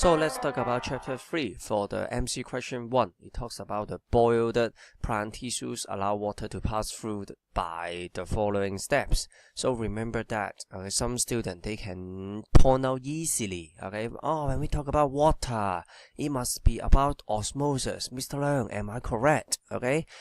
So let's talk about chapter 3 for the MC question 1. It talks about the boiled plant tissues allow water to pass through by the following steps. So remember that some students, they can point out easily, when we talk about water, it must be about osmosis. Mr. Leung, am I correct?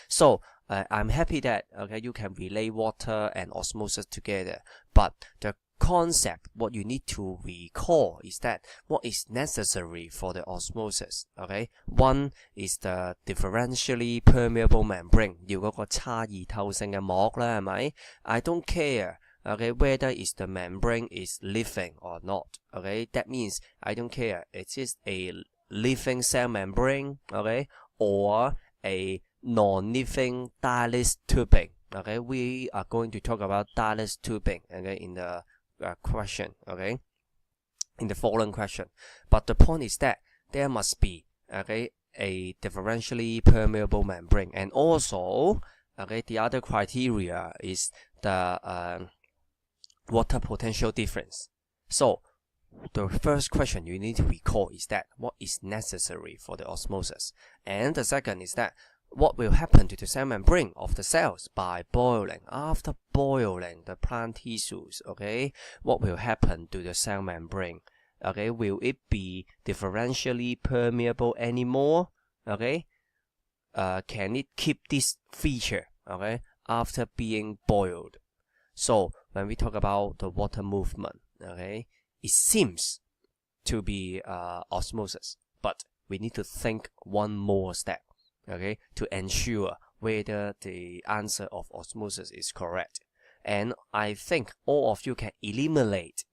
So I'm happy that you can relate water and osmosis together, but the concept, what you need to recall is that what is necessary for the osmosis. One is the differentially permeable membrane. 要嗰個差異透性嘅膜啦，係咪？ I don't care whether is the membrane is living or not. That means I don't care it is a living cell membrane, or a non-living dilys tubing. We are going to talk about dilys tubing in the question, in the following question. But the point is that there must be a differentially permeable membrane, and also the other criteria is the water potential difference. So the first question you need to recall is that what is necessary for the osmosis, and the second is that what will happen to the cell membrane of the cells by boiling. After boiling the plant tissues, what will happen to the cell membrane? Will it be differentially permeable anymore? Can it keep this feature, after being boiled? So when we talk about the water movement, it seems to be osmosis, but we need to think one more step, to ensure whether the answer of osmosis is correct. And I think all of you can eliminate,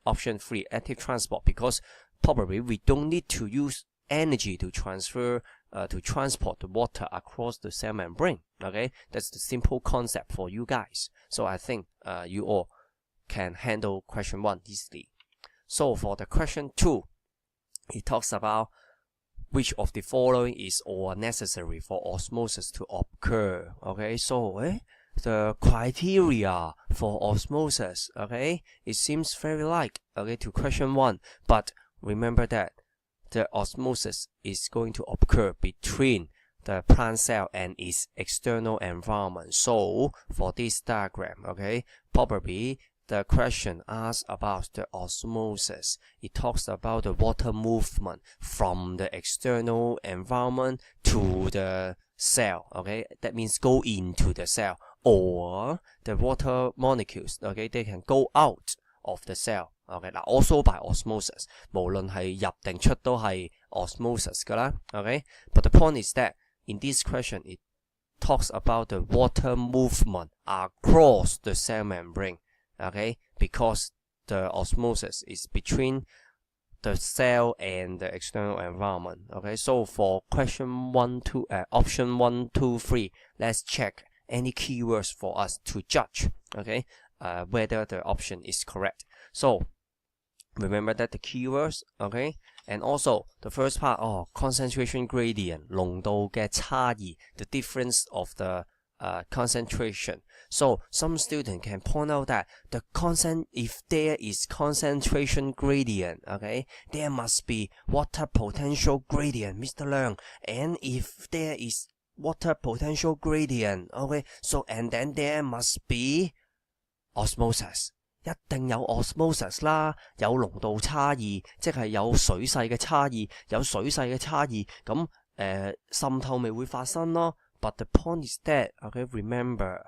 option 3, active transport, because probably we don't need to use energy to transfer, to transport the water across the cell membrane. That's the simple concept for you guys. So I think you all can handle question 1 easily. So for the question 2, it talks about which of the following is or necessary for osmosis to occur. So the criteria for osmosis, it seems very like to question 1, but remember that the osmosis is going to occur between the plant cell and its external environment. So for this diagram, probably the question asks about the osmosis. It talks about the water movement from the external environment to the cell. That means go into the cell, or the water molecules, they can go out of the cell. Also by osmosis. 無論係入定出都係 osmosis 㗎啦。But the point is that in this question it talks about the water movement across the cell membrane. Because the osmosis is between the cell and the external environment. So for question 1, 2, option 1, 2, 3, let's check any keywords for us to judge, whether the option is correct. So remember that the keywords, and also the first part, concentration gradient, 濃度嘅差異, the difference of the concentration. So some student can point out that if there is concentration gradient, there must be water potential gradient, Mr. Leung. And if there is water potential gradient, so and then there must be osmosis. 一定有 osmosis 啦，有濃度差異，即係有水勢嘅差異，有水勢嘅差異，咁滲透咪會發生咯。But the point is that, remember,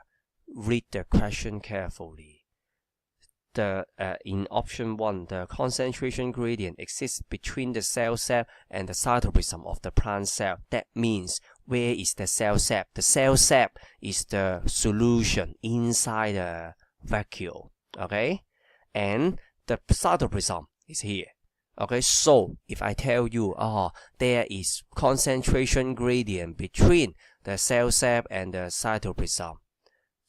read the question carefully. In option 1, the concentration gradient exists between the cell sap and the cytoplasm of the plant cell. That means, where is the cell sap? The cell sap is the solution inside the vacuole. And the cytoplasm is here. So if I tell you, there is concentration gradient between the cell sap and the cytoplasm,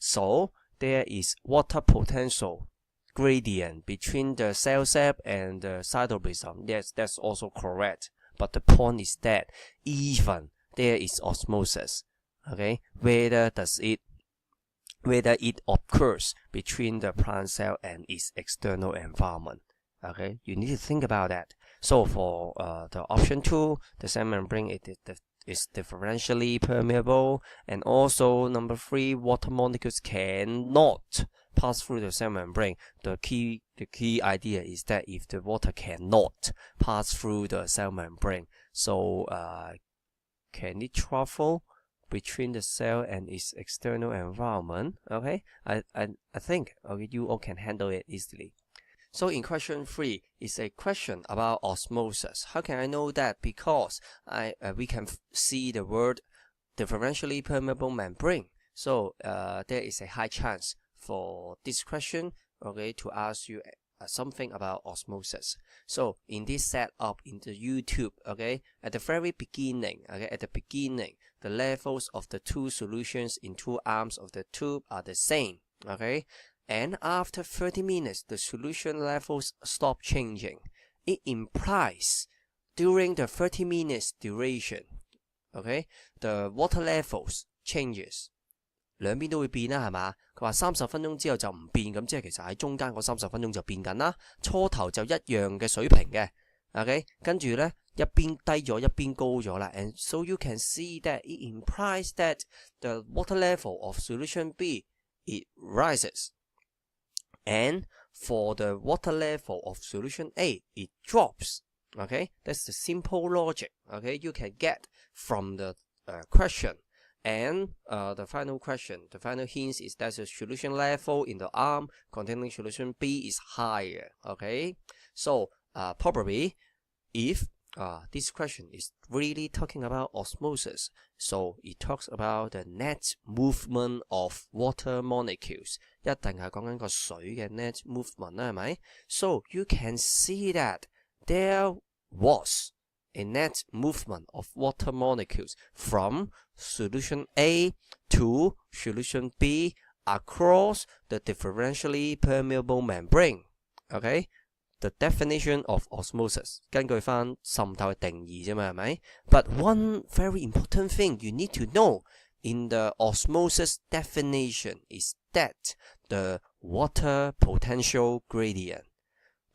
so there is water potential gradient between the cell sap and the cytoplasm. Yes, that's also correct. But the point is that even there is osmosis, whether it occurs between the plant cell and its external environment. You need to think about that. So for the option 2, the cell membrane is differentially permeable, and also number 3, water molecules cannot pass through the cell membrane. The key idea is that if the water cannot pass through the cell membrane, so can it travel between the cell and its external environment? Okay, I think you all can handle it easily. So in question 3 is a question about osmosis. How can I know that? Because we can see the word differentially permeable membrane. So there is a high chance for this question, okay, to ask you something about osmosis. So in this setup in the YouTube, okay, at the very beginning, the levels of the two solutions in two arms of the tube are the same, okay, and after 30 minutes the solution levels stop changing. It implies during the 30 minutes duration, okay, the water levels changes. 兩邊都會變啦，係嘛？佢話30分鐘之後就唔變，咁即係其實喺中間嗰30分鐘就變緊啦。初頭就一樣嘅水平嘅 ，OK， 跟住咧一邊低咗，一邊高咗啦。And so you can see that it implies that the water level of solution B it rises, and for the water level of solution A it drops. Okay, that's the simple logic. Okay, you can get from the question. And the final hint is that the solution level in the arm containing solution B is higher. Okay, so probably if this question is really talking about osmosis, so it talks about the net movement of water molecules. 一定係講緊個水嘅 net movement 啦，係咪？ So you can see that there was a net movement of water molecules from solution A to solution B across the differentially permeable membrane. Okay, the definition of osmosis 根據翻滲透嘅定義啫嘛，係咪？ But one very important thing you need to know in the osmosis definition is that the water potential gradient.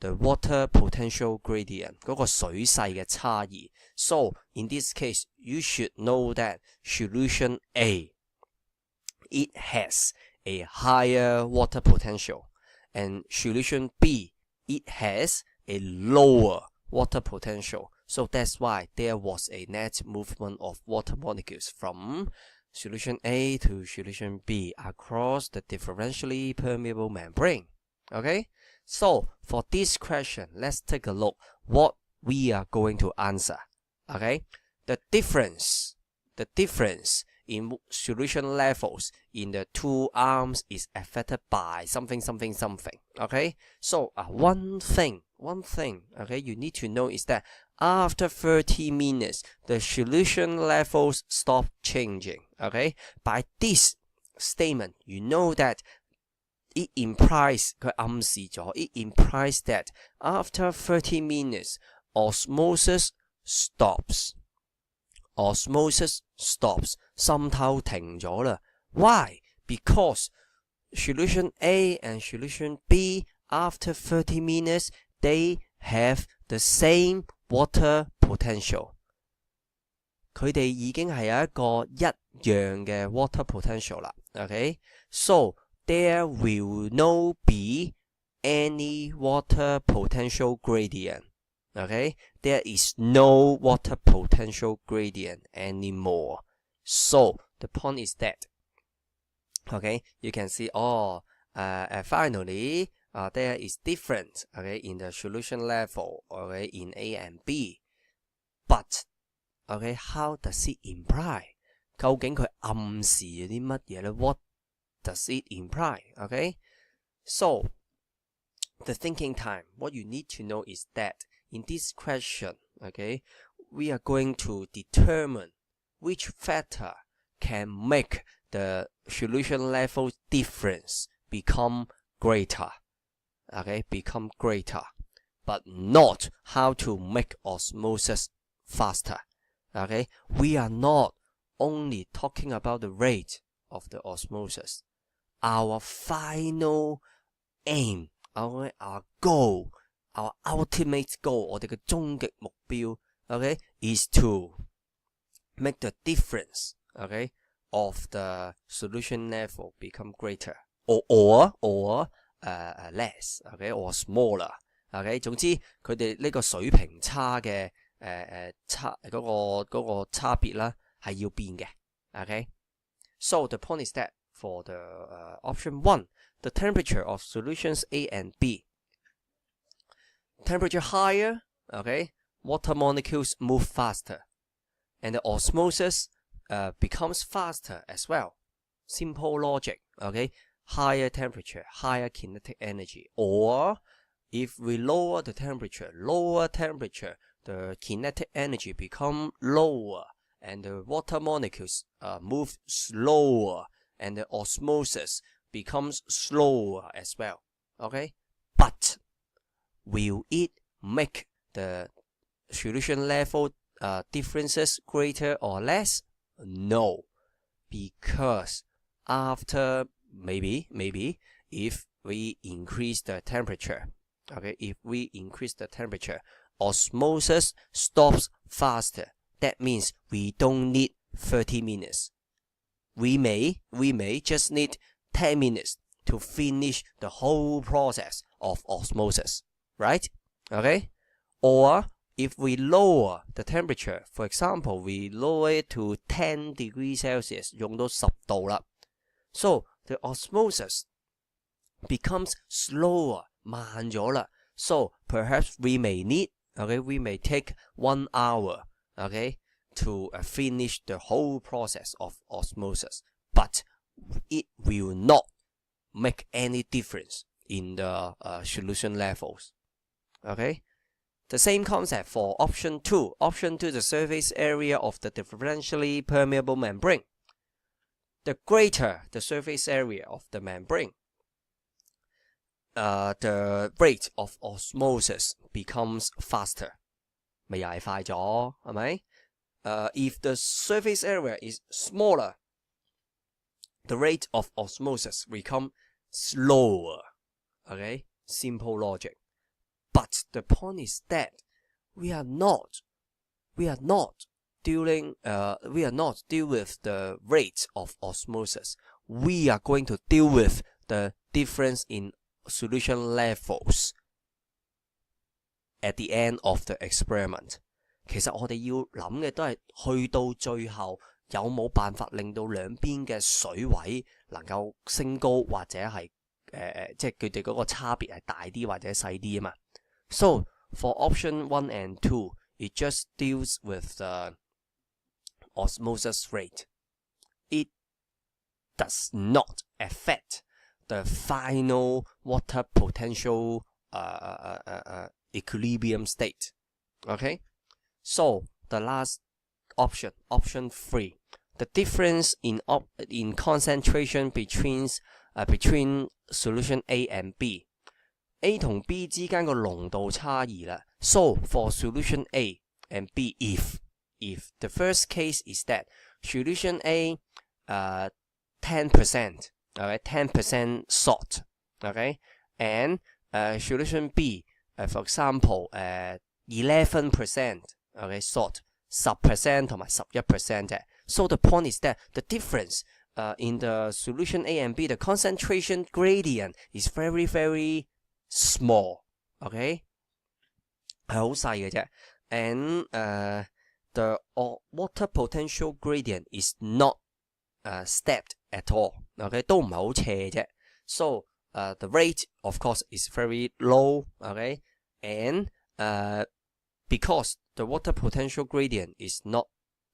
The water potential gradient 嗰個水勢嘅差異。So in this case, you should know that solution A it has a higher water potential, and solution B it has a lower water potential. So that's why there was a net movement of water molecules from solution A to solution B across the differentially permeable membrane. Okay? So for this question, let's take a look what we are going to answer. Okay, the difference in solution levels in the two arms is affected by something. Okay, so one thing okay you need to know is that after 30 minutes the solution levels stop changing. Okay, by this statement you know that it implies that after 30 minutes osmosis stops. 滲透停咗啦。Why? Because solution A and solution B after 30 minutes they have the same water potential. 佢哋已經係有一個一樣嘅 water potential 啦。Okay? So there will not be any water potential gradient. Okay, there is no water potential gradient anymore. So the point is that, okay, you can see finally there is difference, okay, in the solution level, okay, in A and B. But okay, how does it imply? 究竟佢暗示啲乜嘢呢？ What does it imply? Okay, so the thinking time, what you need to know is that in this question, okay, we are going to determine which factor can make the solution level difference become greater, okay, but not how to make osmosis faster. Okay, we are not only talking about the rate of the osmosis. Our final aim, our goal, our ultimate goal 我哋嘅終極目標 okay is to make the difference okay of the solution level become greater or less okay or smaller okay 總之佢哋呢個水平差嘅差嗰個差別啦係要變嘅 okay so the point is that for the option 1 the temperature of solutions A and B temperature higher okay water molecules move faster and the osmosis becomes faster as well simple logic okay higher temperature higher kinetic energy or if we lower the temperature the kinetic energy become lower and the water molecules move slower and the osmosis becomes slower as well okay but will it make the solution level differences greater or less? No, because after maybe if we increase the temperature okay if we increase the temperature osmosis stops faster that means we don't need 30 minutes we may just need 10 minutes to finish the whole process of osmosis right okay or if we lower the temperature for example we lower it to 10 degrees Celsius 用到10度啦 so the osmosis becomes slower 慢咗啦 so perhaps we may need okay we may take 1 hour okay to finish the whole process of osmosis but it will not make any difference in the solution levels okay the same concept for option 2 the surface area of the differentially permeable membrane the greater the surface area of the membrane the rate of osmosis becomes faster 咪又係快咗係咪if the surface area is smaller the rate of osmosis become slower okay simple logic but the point is that we are not dealing with the rate of osmosis we are going to deal with the difference in solution levels at the end of the experiment 其實我哋要諗嘅都係去到最後有冇辦法令到兩邊嘅水位能夠升高或者係即係佢哋嗰個差別係大啲或者細啲啊嘛 So for option 1 and 2 it just deals with the osmosis rate it does not affect the final water potential equilibrium state okay so the last option 3 the difference in concentration between solution A and B A 同 B 之間個濃度差異啦 so for solution A and B if the first case is that solution A 10% okay 10% salt okay and solution B for example 11% okay salt 10% 同埋11% 啫 so the point is that the difference in the solution A and B the concentration gradient is very very small okay 係好細嘅啫 and the water potential gradient is not stepped at all okay 都唔係好斜啫 so the rate of course is very low okay and because the water potential gradient is not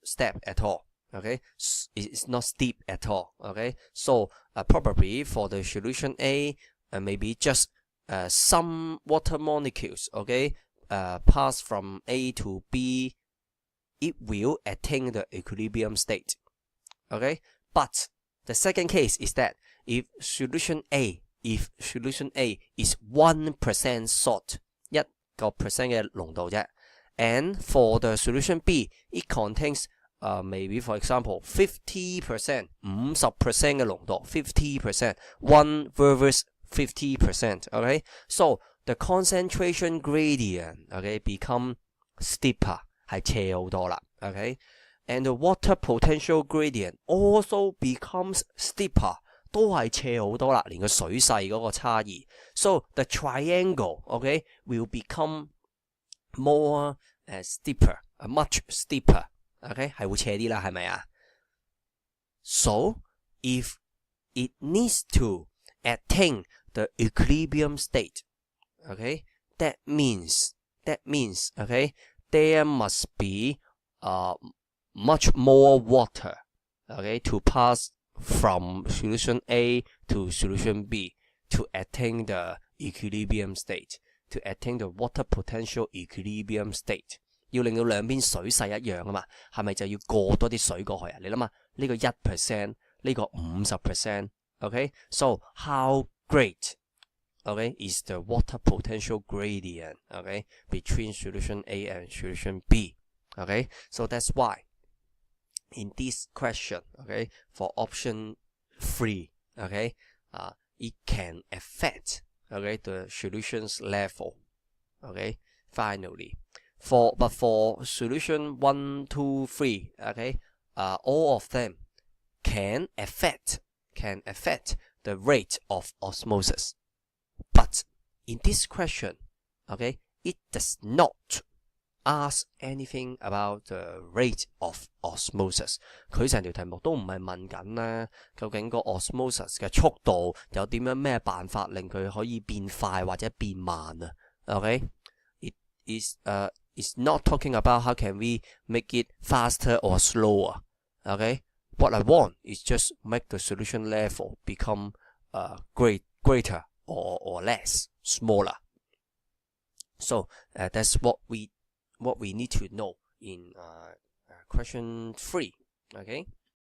stepped at all okay it's not steep at all okay so probably for the solution A maybe just some water molecules okay pass from A to B it will attain the equilibrium state okay but the second case is that if solution A is 1% salt 1% 嘅濃度啫 and for the solution B it contains maybe for example 50% 50% 嘅濃度 50% 1 versus 50%. Okay, so the concentration gradient, okay, become steeper, 係斜好多啦。Okay, and the water potential gradient also becomes steeper， 都係斜好多啦，連個水勢嗰個差異。So the triangle, okay, will become more steeper, much steeper. Okay, 係會斜啲啦，係咪啊？ So if it needs to attain the equilibrium state, okay, that means, okay, there must be much more water, okay, to pass from solution A to solution B to attain the equilibrium state, to attain the water potential equilibrium state. 要令到兩邊水勢一樣啊嘛，係咪就要過多啲水過去啊？你諗下，呢個 1%， 呢個 50%。Okay, so how great, okay, is the water potential gradient, okay, between solution A and solution B? Okay, so that's why in this question, okay, for option 3, okay, it can affect, okay, the solution's level. Okay, finally, but for solution 1, 2, 3, okay, all of them can affect the rate of osmosis. But in this question, okay, it does not ask anything about the rate of osmosis. 佢成條題目都唔係問緊咧，究竟個 osmosis 嘅速度有點樣咩辦法令佢可以變快或者變慢啊 ？Okay, it is it's not talking about how can we make it faster or slower. Okay, what I want is just make the solution level become greater or less, smaller. So that's what we need to know in question 3. Okay.